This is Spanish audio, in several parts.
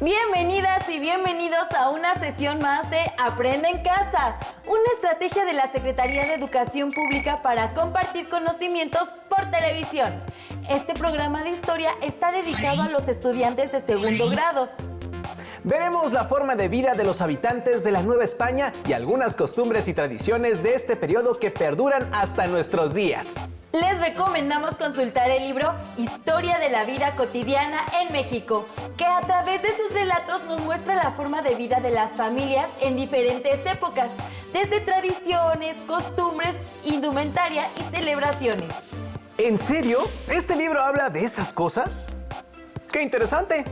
Bienvenidas y bienvenidos a una sesión más de Aprende en Casa, una estrategia de la Secretaría de Educación Pública para compartir conocimientos por televisión. Este programa de historia está dedicado a los estudiantes de segundo grado. Veremos la forma de vida de los habitantes de la Nueva España y algunas costumbres y tradiciones de este periodo que perduran hasta nuestros días. Les recomendamos consultar el libro Historia de la vida cotidiana en México, que a través de sus relatos nos muestra la forma de vida de las familias en diferentes épocas, desde tradiciones, costumbres, indumentaria y celebraciones. ¿En serio? ¿Este libro habla de esas cosas? ¡Qué interesante!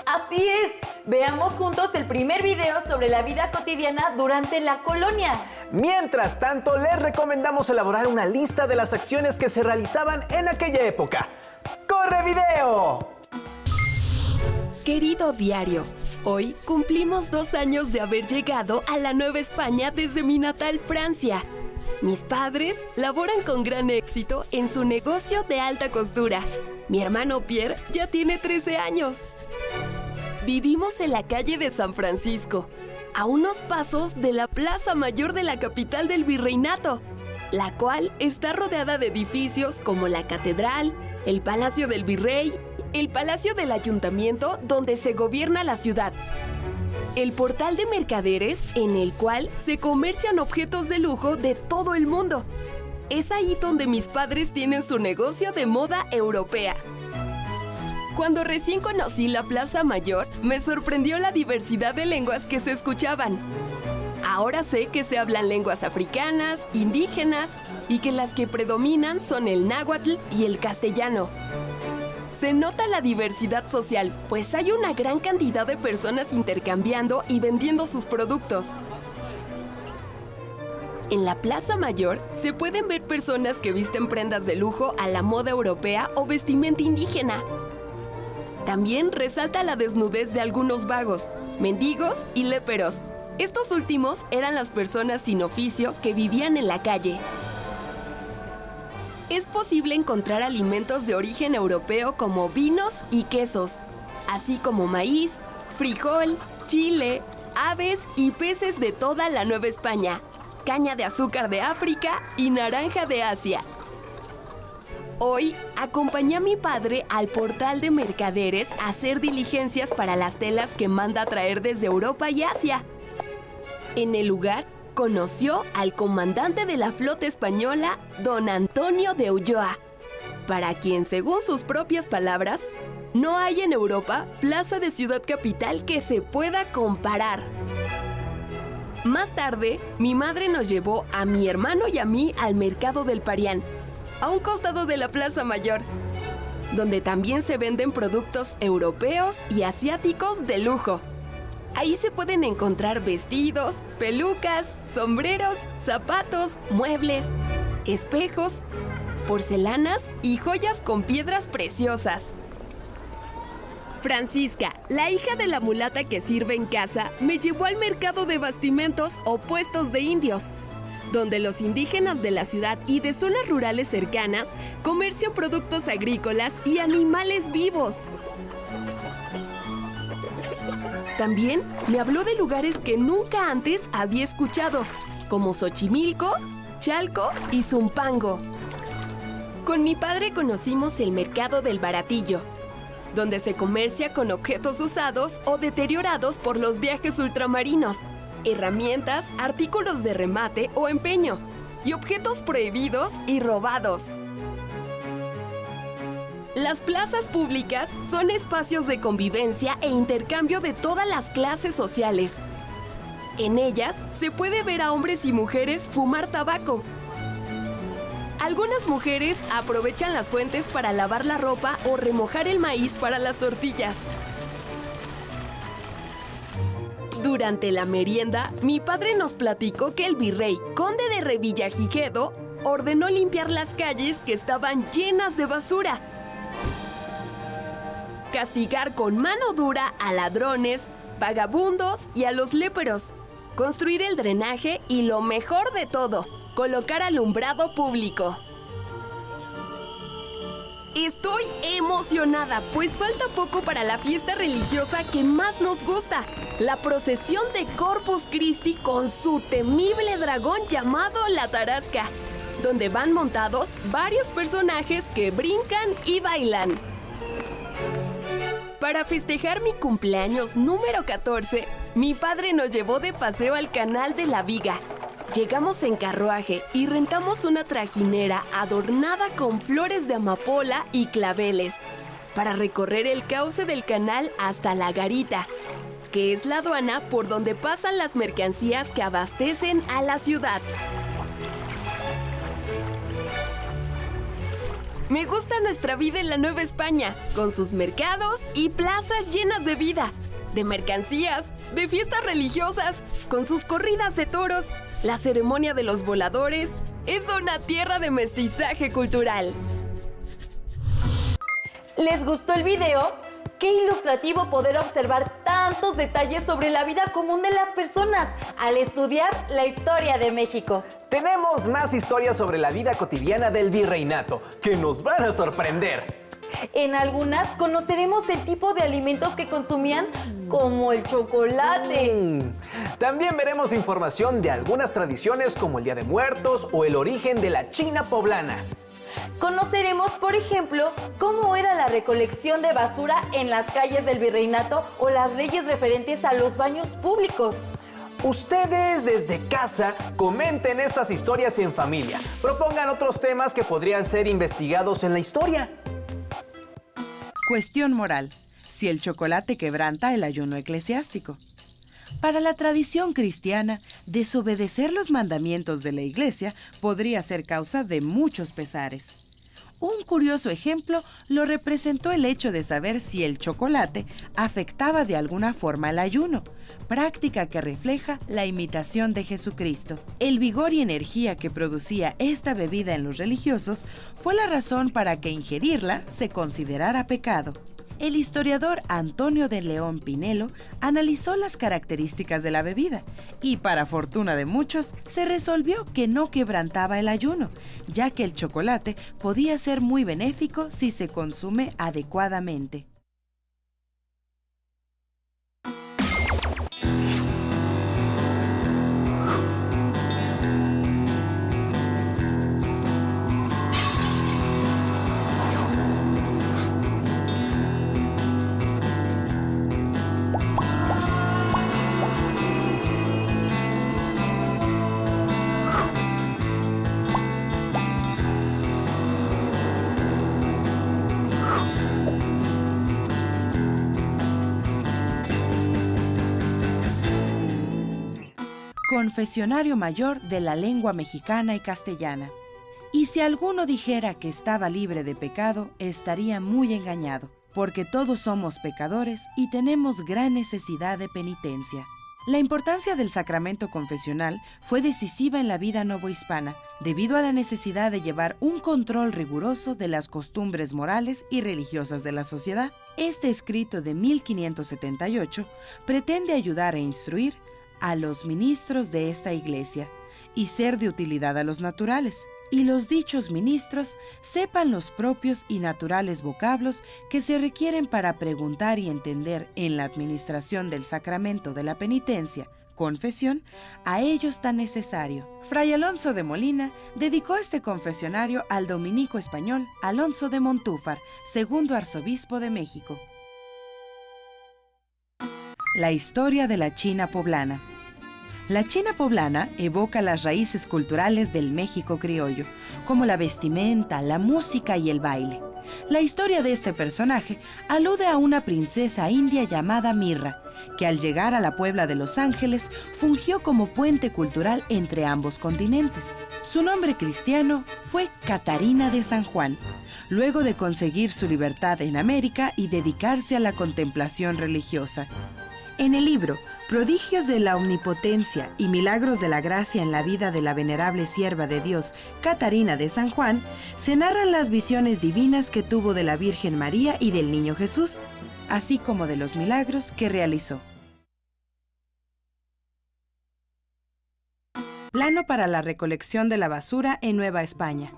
Así es. Veamos juntos el primer video sobre la vida cotidiana durante la colonia. Mientras tanto, les recomendamos elaborar una lista de las acciones que se realizaban en aquella época. ¡Corre video! Querido diario, hoy cumplimos 2 años de haber llegado a la Nueva España desde mi natal Francia. Mis padres laboran con gran éxito en su negocio de alta costura. Mi hermano Pierre ya tiene 13 años. Vivimos en la calle de San Francisco, a unos pasos de la Plaza Mayor de la capital del Virreinato, la cual está rodeada de edificios como la Catedral, el Palacio del Virrey, el Palacio del Ayuntamiento donde se gobierna la ciudad, el portal de mercaderes en el cual se comercian objetos de lujo de todo el mundo. Es ahí donde mis padres tienen su negocio de moda europea. Cuando recién conocí la Plaza Mayor, me sorprendió la diversidad de lenguas que se escuchaban. Ahora sé que se hablan lenguas africanas, indígenas y que las que predominan son el náhuatl y el castellano. Se nota la diversidad social, pues hay una gran cantidad de personas intercambiando y vendiendo sus productos. En la Plaza Mayor se pueden ver personas que visten prendas de lujo a la moda europea o vestimenta indígena. También resalta la desnudez de algunos vagos, mendigos y léperos. Estos últimos eran las personas sin oficio que vivían en la calle. Es posible encontrar alimentos de origen europeo como vinos y quesos, así como maíz, frijol, chile, aves y peces de toda la Nueva España, caña de azúcar de África y naranja de Asia. Hoy acompañé a mi padre al portal de mercaderes a hacer diligencias para las telas que manda a traer desde Europa y Asia. En el lugar conoció al comandante de la flota española, don Antonio de Ulloa, para quien, según sus propias palabras, no hay en Europa plaza de ciudad capital que se pueda comparar. Más tarde, mi madre nos llevó a mi hermano y a mí al mercado del Parián, a un costado de la Plaza Mayor, donde también se venden productos europeos y asiáticos de lujo. Ahí se pueden encontrar vestidos, pelucas, sombreros, zapatos, muebles, espejos, porcelanas y joyas con piedras preciosas. Francisca, la hija de la mulata que sirve en casa, me llevó al mercado de bastimentos o puestos de indios, donde los indígenas de la ciudad y de zonas rurales cercanas comercian productos agrícolas y animales vivos. También me habló de lugares que nunca antes había escuchado, como Xochimilco, Chalco y Zumpango. Con mi padre conocimos el mercado del Baratillo, donde se comercia con objetos usados o deteriorados por los viajes ultramarinos, herramientas, artículos de remate o empeño, y objetos prohibidos y robados. Las plazas públicas son espacios de convivencia e intercambio de todas las clases sociales. En ellas se puede ver a hombres y mujeres fumar tabaco. Algunas mujeres aprovechan las fuentes para lavar la ropa o remojar el maíz para las tortillas. Durante la merienda, mi padre nos platicó que el virrey, conde de Revillagigedo, ordenó limpiar las calles que estaban llenas de basura, castigar con mano dura a ladrones, vagabundos y a los léperos, construir el drenaje y, lo mejor de todo, colocar alumbrado público. Estoy emocionada, pues falta poco para la fiesta religiosa que más nos gusta, la procesión de Corpus Christi con su temible dragón llamado la Tarasca, donde van montados varios personajes que brincan y bailan. Para festejar mi cumpleaños número 14, mi padre nos llevó de paseo al Canal de la Viga. Llegamos en carruaje y rentamos una trajinera adornada con flores de amapola y claveles para recorrer el cauce del canal hasta la garita, que es la aduana por donde pasan las mercancías que abastecen a la ciudad. Me gusta nuestra vida en la Nueva España, con sus mercados y plazas llenas de vida, de mercancías, de fiestas religiosas, con sus corridas de toros, la ceremonia de los voladores. Es una tierra de mestizaje cultural. ¿Les gustó el video? Qué ilustrativo poder observar tantos detalles sobre la vida común de las personas al estudiar la historia de México. Tenemos más historias sobre la vida cotidiana del virreinato que nos van a sorprender. En algunas conoceremos el tipo de alimentos que consumían, como el chocolate. También veremos información de algunas tradiciones como el Día de Muertos o el origen de la China poblana. Conoceremos, por ejemplo, cómo era la recolección de basura en las calles del virreinato o las leyes referentes a los baños públicos. Ustedes desde casa comenten estas historias en familia. Propongan otros temas que podrían ser investigados en la historia. Cuestión moral: si el chocolate quebranta el ayuno eclesiástico. Para la tradición cristiana, desobedecer los mandamientos de la Iglesia podría ser causa de muchos pesares. Un curioso ejemplo lo representó el hecho de saber si el chocolate afectaba de alguna forma el ayuno, práctica que refleja la imitación de Jesucristo. El vigor y energía que producía esta bebida en los religiosos fue la razón para que ingerirla se considerara pecado. El historiador Antonio de León Pinelo analizó las características de la bebida y, para fortuna de muchos, se resolvió que no quebrantaba el ayuno, ya que el chocolate podía ser muy benéfico si se consume adecuadamente. Confesionario Mayor de la Lengua Mexicana y Castellana. Y si alguno dijera que estaba libre de pecado, estaría muy engañado, porque todos somos pecadores y tenemos gran necesidad de penitencia. La importancia del sacramento confesional fue decisiva en la vida novohispana, debido a la necesidad de llevar un control riguroso de las costumbres morales y religiosas de la sociedad. Este escrito de 1578 pretende ayudar a instruir a los ministros de esta iglesia y ser de utilidad a los naturales, y los dichos ministros sepan los propios y naturales vocablos que se requieren para preguntar y entender en la administración del sacramento de la penitencia, confesión, a ellos tan necesario. Fray Alonso de Molina dedicó este confesionario al dominico español Alonso de Montúfar, segundo arzobispo de México. La historia de la China poblana. La China poblana evoca las raíces culturales del México criollo, como la vestimenta, la música y el baile. La historia de este personaje alude a una princesa india llamada Mirra, que al llegar a la Puebla de Los Ángeles fungió como puente cultural entre ambos continentes. Su nombre cristiano fue Catarina de San Juan, luego de conseguir su libertad en América y dedicarse a la contemplación religiosa. En el libro Prodigios de la Omnipotencia y Milagros de la Gracia en la vida de la venerable sierva de Dios, Catarina de San Juan, se narran las visiones divinas que tuvo de la Virgen María y del Niño Jesús, así como de los milagros que realizó. Plano para la recolección de la basura en Nueva España.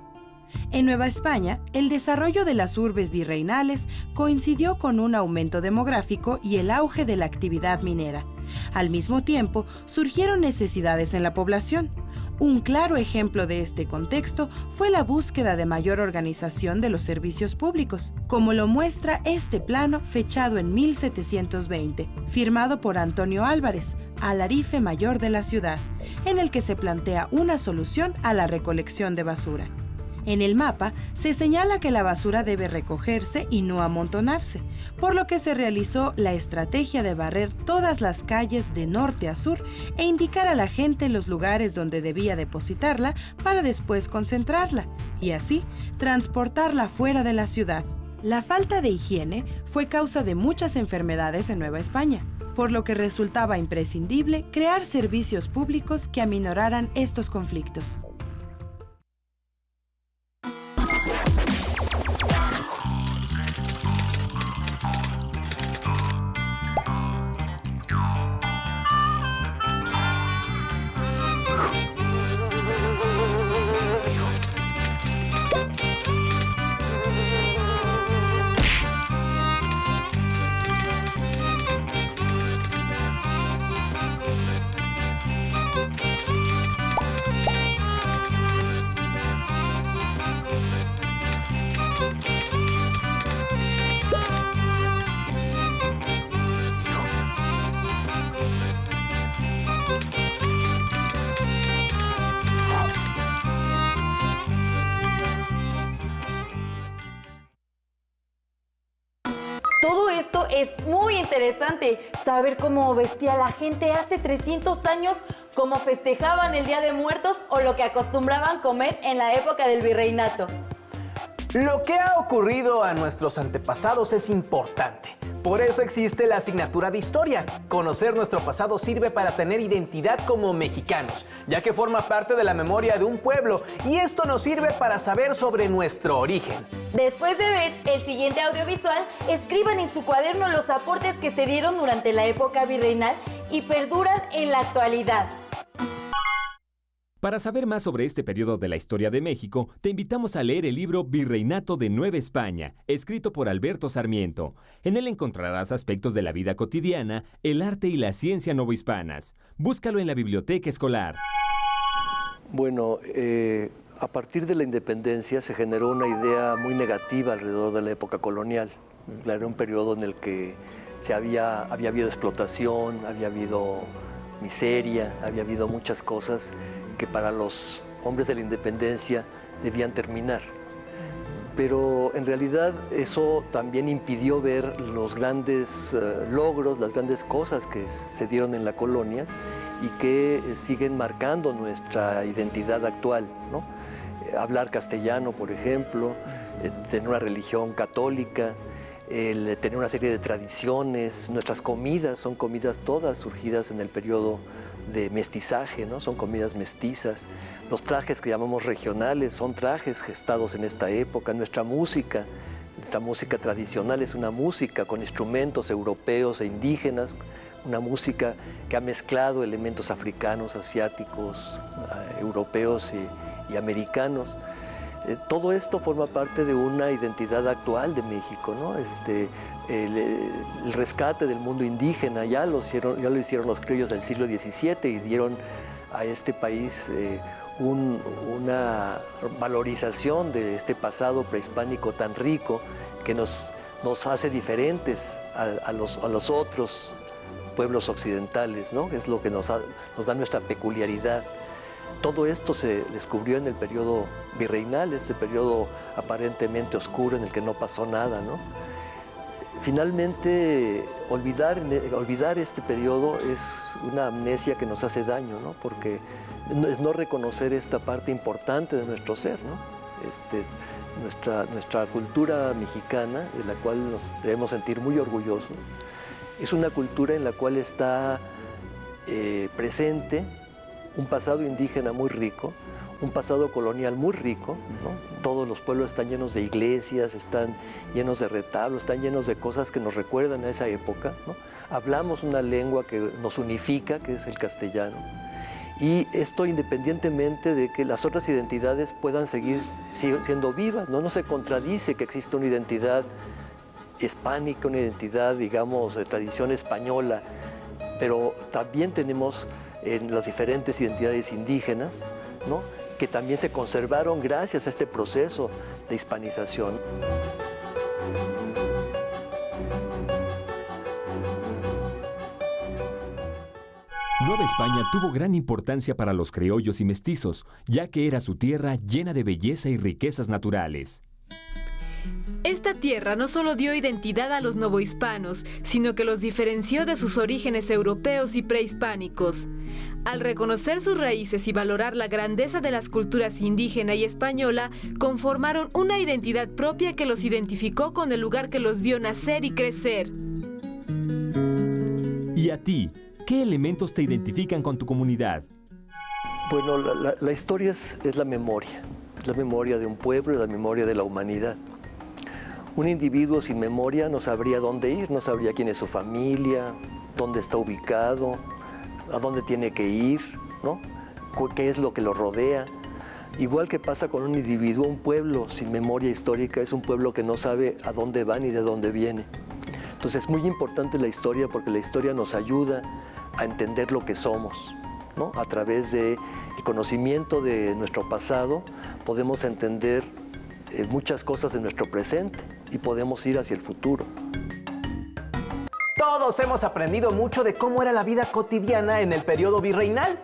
En Nueva España, el desarrollo de las urbes virreinales coincidió con un aumento demográfico y el auge de la actividad minera. Al mismo tiempo, surgieron necesidades en la población. Un claro ejemplo de este contexto fue la búsqueda de mayor organización de los servicios públicos, como lo muestra este plano fechado en 1720, firmado por Antonio Álvarez, alarife mayor de la ciudad, en el que se plantea una solución a la recolección de basura. En el mapa se señala que la basura debe recogerse y no amontonarse, por lo que se realizó la estrategia de barrer todas las calles de norte a sur e indicar a la gente los lugares donde debía depositarla para después concentrarla y así transportarla fuera de la ciudad. La falta de higiene fue causa de muchas enfermedades en Nueva España, por lo que resultaba imprescindible crear servicios públicos que aminoraran estos conflictos. Todo esto es muy interesante, saber cómo vestía la gente hace 300 años, cómo festejaban el Día de Muertos o lo que acostumbraban comer en la época del virreinato. Lo que ha ocurrido a nuestros antepasados es importante. Por eso existe la asignatura de historia. Conocer nuestro pasado sirve para tener identidad como mexicanos, ya que forma parte de la memoria de un pueblo, y esto nos sirve para saber sobre nuestro origen. Después de ver el siguiente audiovisual, escriban en su cuaderno los aportes que se dieron durante la época virreinal y perduran en la actualidad. Para saber más sobre este periodo de la historia de México, te invitamos a leer el libro Virreinato de Nueva España, escrito por Alberto Sarmiento. En él encontrarás aspectos de la vida cotidiana, el arte y la ciencia novohispanas. Búscalo en la biblioteca escolar. Bueno, a partir de la independencia se generó una idea muy negativa alrededor de la época colonial. Era un periodo en el que había habido explotación, había habido miseria, había habido muchas cosas que para los hombres de la independencia debían terminar. Pero en realidad eso también impidió ver los grandes logros, las grandes cosas que se dieron en la colonia y que siguen marcando nuestra identidad actual, ¿no? Hablar castellano, por ejemplo, tener una religión católica, el tener una serie de tradiciones, nuestras comidas son comidas todas surgidas en el periodo de mestizaje, ¿no? Son comidas mestizas. Los trajes que llamamos regionales son trajes gestados en esta época. Nuestra música tradicional es una música con instrumentos europeos e indígenas, una música que ha mezclado elementos africanos, asiáticos, europeos y americanos. Todo esto forma parte de una identidad actual de México, ¿no? El rescate del mundo indígena ya lo hicieron los criollos del siglo XVII y dieron a este país una valorización de este pasado prehispánico tan rico que nos hace diferentes a los otros pueblos occidentales, ¿no? Es lo que nos da nuestra peculiaridad. Todo esto se descubrió en el periodo virreinal, este periodo aparentemente oscuro en el que no pasó nada, ¿no? Finalmente, olvidar este periodo es una amnesia que nos hace daño, ¿no? Porque es no reconocer esta parte importante de nuestro ser, ¿no? Nuestra cultura mexicana, de la cual nos debemos sentir muy orgullosos, es una cultura en la cual está presente un pasado indígena muy rico, un pasado colonial muy rico, ¿no? Todos los pueblos están llenos de iglesias, están llenos de retablos, están llenos de cosas que nos recuerdan a esa época, ¿no? Hablamos una lengua que nos unifica, que es el castellano, Y esto independientemente de que las otras identidades puedan seguir siendo vivas, ¿no? No se contradice que exista una identidad hispánica, una identidad, digamos, de tradición española, pero también tenemos en las diferentes identidades indígenas, ¿no? Que también se conservaron gracias a este proceso de hispanización. Nueva España tuvo gran importancia para los criollos y mestizos, ya que era su tierra llena de belleza y riquezas naturales. Esta tierra no solo dio identidad a los novohispanos, sino que los diferenció de sus orígenes europeos y prehispánicos. Al reconocer sus raíces y valorar la grandeza de las culturas indígena y española, conformaron una identidad propia que los identificó con el lugar que los vio nacer y crecer. ¿Y a ti? ¿Qué elementos te identifican con tu comunidad? Bueno, la historia es la memoria de un pueblo y la memoria de la humanidad. Un individuo sin memoria no sabría dónde ir, no sabría quién es su familia, dónde está ubicado, a dónde tiene que ir, ¿no? ¿Qué es lo que lo rodea? Igual que pasa con un individuo, un pueblo sin memoria histórica es un pueblo que no sabe a dónde va ni de dónde viene. Entonces es muy importante la historia porque la historia nos ayuda a entender lo que somos, ¿no? A través del conocimiento de nuestro pasado podemos entender muchas cosas de nuestro presente y podemos ir hacia el futuro. Todos hemos aprendido mucho de cómo era la vida cotidiana en el periodo virreinal.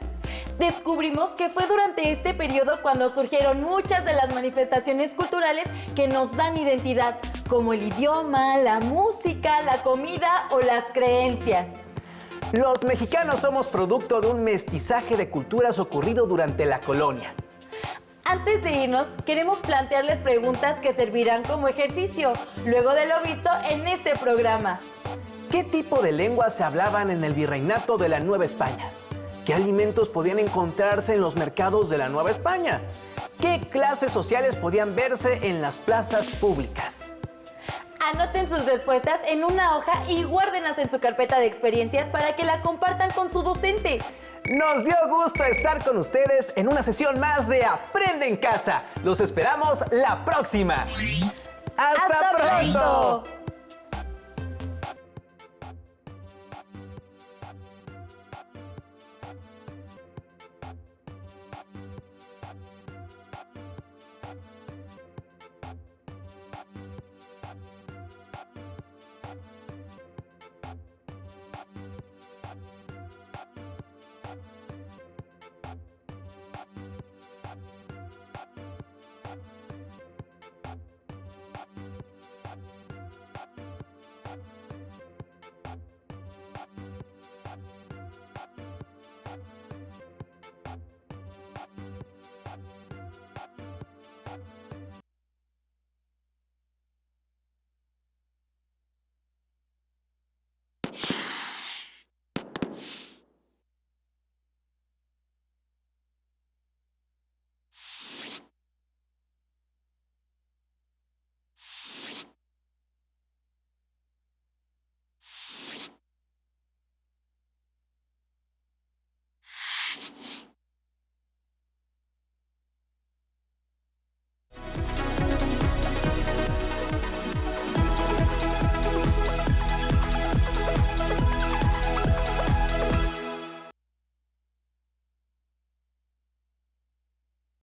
Descubrimos que fue durante este periodo cuando surgieron muchas de las manifestaciones culturales que nos dan identidad, como el idioma, la música, la comida o las creencias. Los mexicanos somos producto de un mestizaje de culturas ocurrido durante la colonia. Antes de irnos, queremos plantearles preguntas que servirán como ejercicio, luego de lo visto en este programa. ¿Qué tipo de lenguas se hablaban en el virreinato de la Nueva España? ¿Qué alimentos podían encontrarse en los mercados de la Nueva España? ¿Qué clases sociales podían verse en las plazas públicas? Anoten sus respuestas en una hoja y guárdenlas en su carpeta de experiencias para que la compartan con su docente. Nos dio gusto estar con ustedes en una sesión más de Aprende en Casa. Los esperamos la próxima. ¡Hasta pronto!